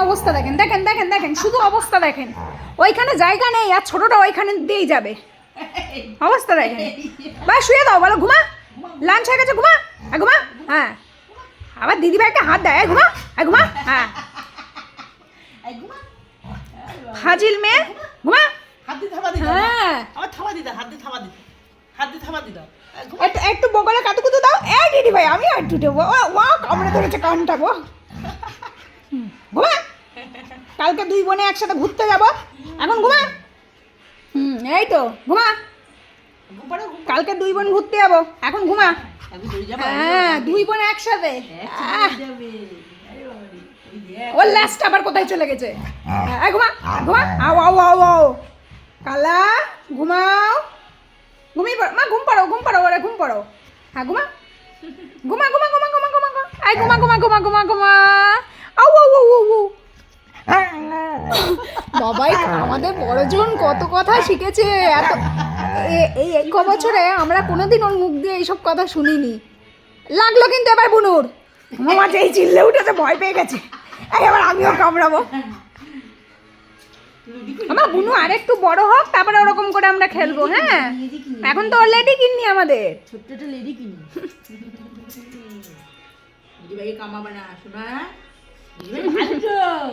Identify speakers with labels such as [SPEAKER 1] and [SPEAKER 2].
[SPEAKER 1] অবস্থা দেখেন দেখেন দেখেন দেখেন শুধু অবস্থা দেখেন, ওইখানে জায়গা নেই আর ছোটটা ওইখানে দিয়েই যাবে, অবস্থা দেখেন। বা শুয়ে দাও, বলো ঘুমা, লাঞ্চ হয়ে গেছে, ঘুমা, ঘুমা। হ্যাঁ, আবার দিদিভাইকে হাত দেয়, ঘুমা, ঘুমা। হ্যাঁ, হাজিল মেয়ে, ঘুমা। হ্যাঁ, একটু বগলে কাতুকুতু দাও। দিদি ভাই আমি একটু দেবো, ওয়া কামড়ে ধরেছে কানটা গো। ঘুমা, কালকে 2 বোনে একসাথে ঘুরতে যাবো, এখন ঘুমা। এই তো ঘুমা, কালকে 2 বোন ঘুরতে যাবো, এখন ঘুমা। হ্যাঁ, 2 বোন একসাথে। ওর লাস্ট আবার কোথায় চলে গেছে? ঘুমা, ঘুমা। আও আও আও আও, কালা ঘুমাও, ঘুমিয়ে পড়ো মা, ঘুম পাড়ো, ঘুম পাড়ো, ওরে ঘুম পাড়ো। হ্যাঁ ঘুমা, ঘুমা ঘুমা ঘুমা ঘুমা ঘুমা ঘুমা, আই ঘুমা ঘুমা ঘুমা ঘুমা ঘুমা। আউ আউ আউ আউ। বাবাই আমাদের বড়জন কত কথা শিখেছে, এত এই 1 বছরে আমরা কোনোদিন ওর মুখ দিয়ে এইসব কথা শুনিনি। লাগলো কিন্তু এবার বুনুর মামা যেই চিল্লে উঠেছে, ভয় পেয়ে গেছে, এবার আমিও কামড়াবো। আমার বুনু আরেকটু বড় হোক, তারপরে ওরকম করে আমরা খেলবো। হ্যাঁ, এখন তো অলরেডি কিনি আমাদের
[SPEAKER 2] ছোট্ট একটা লেডি কিনি। দিদিভাইকে কামাবে না শোনা, দিদিভাই ভালো তো।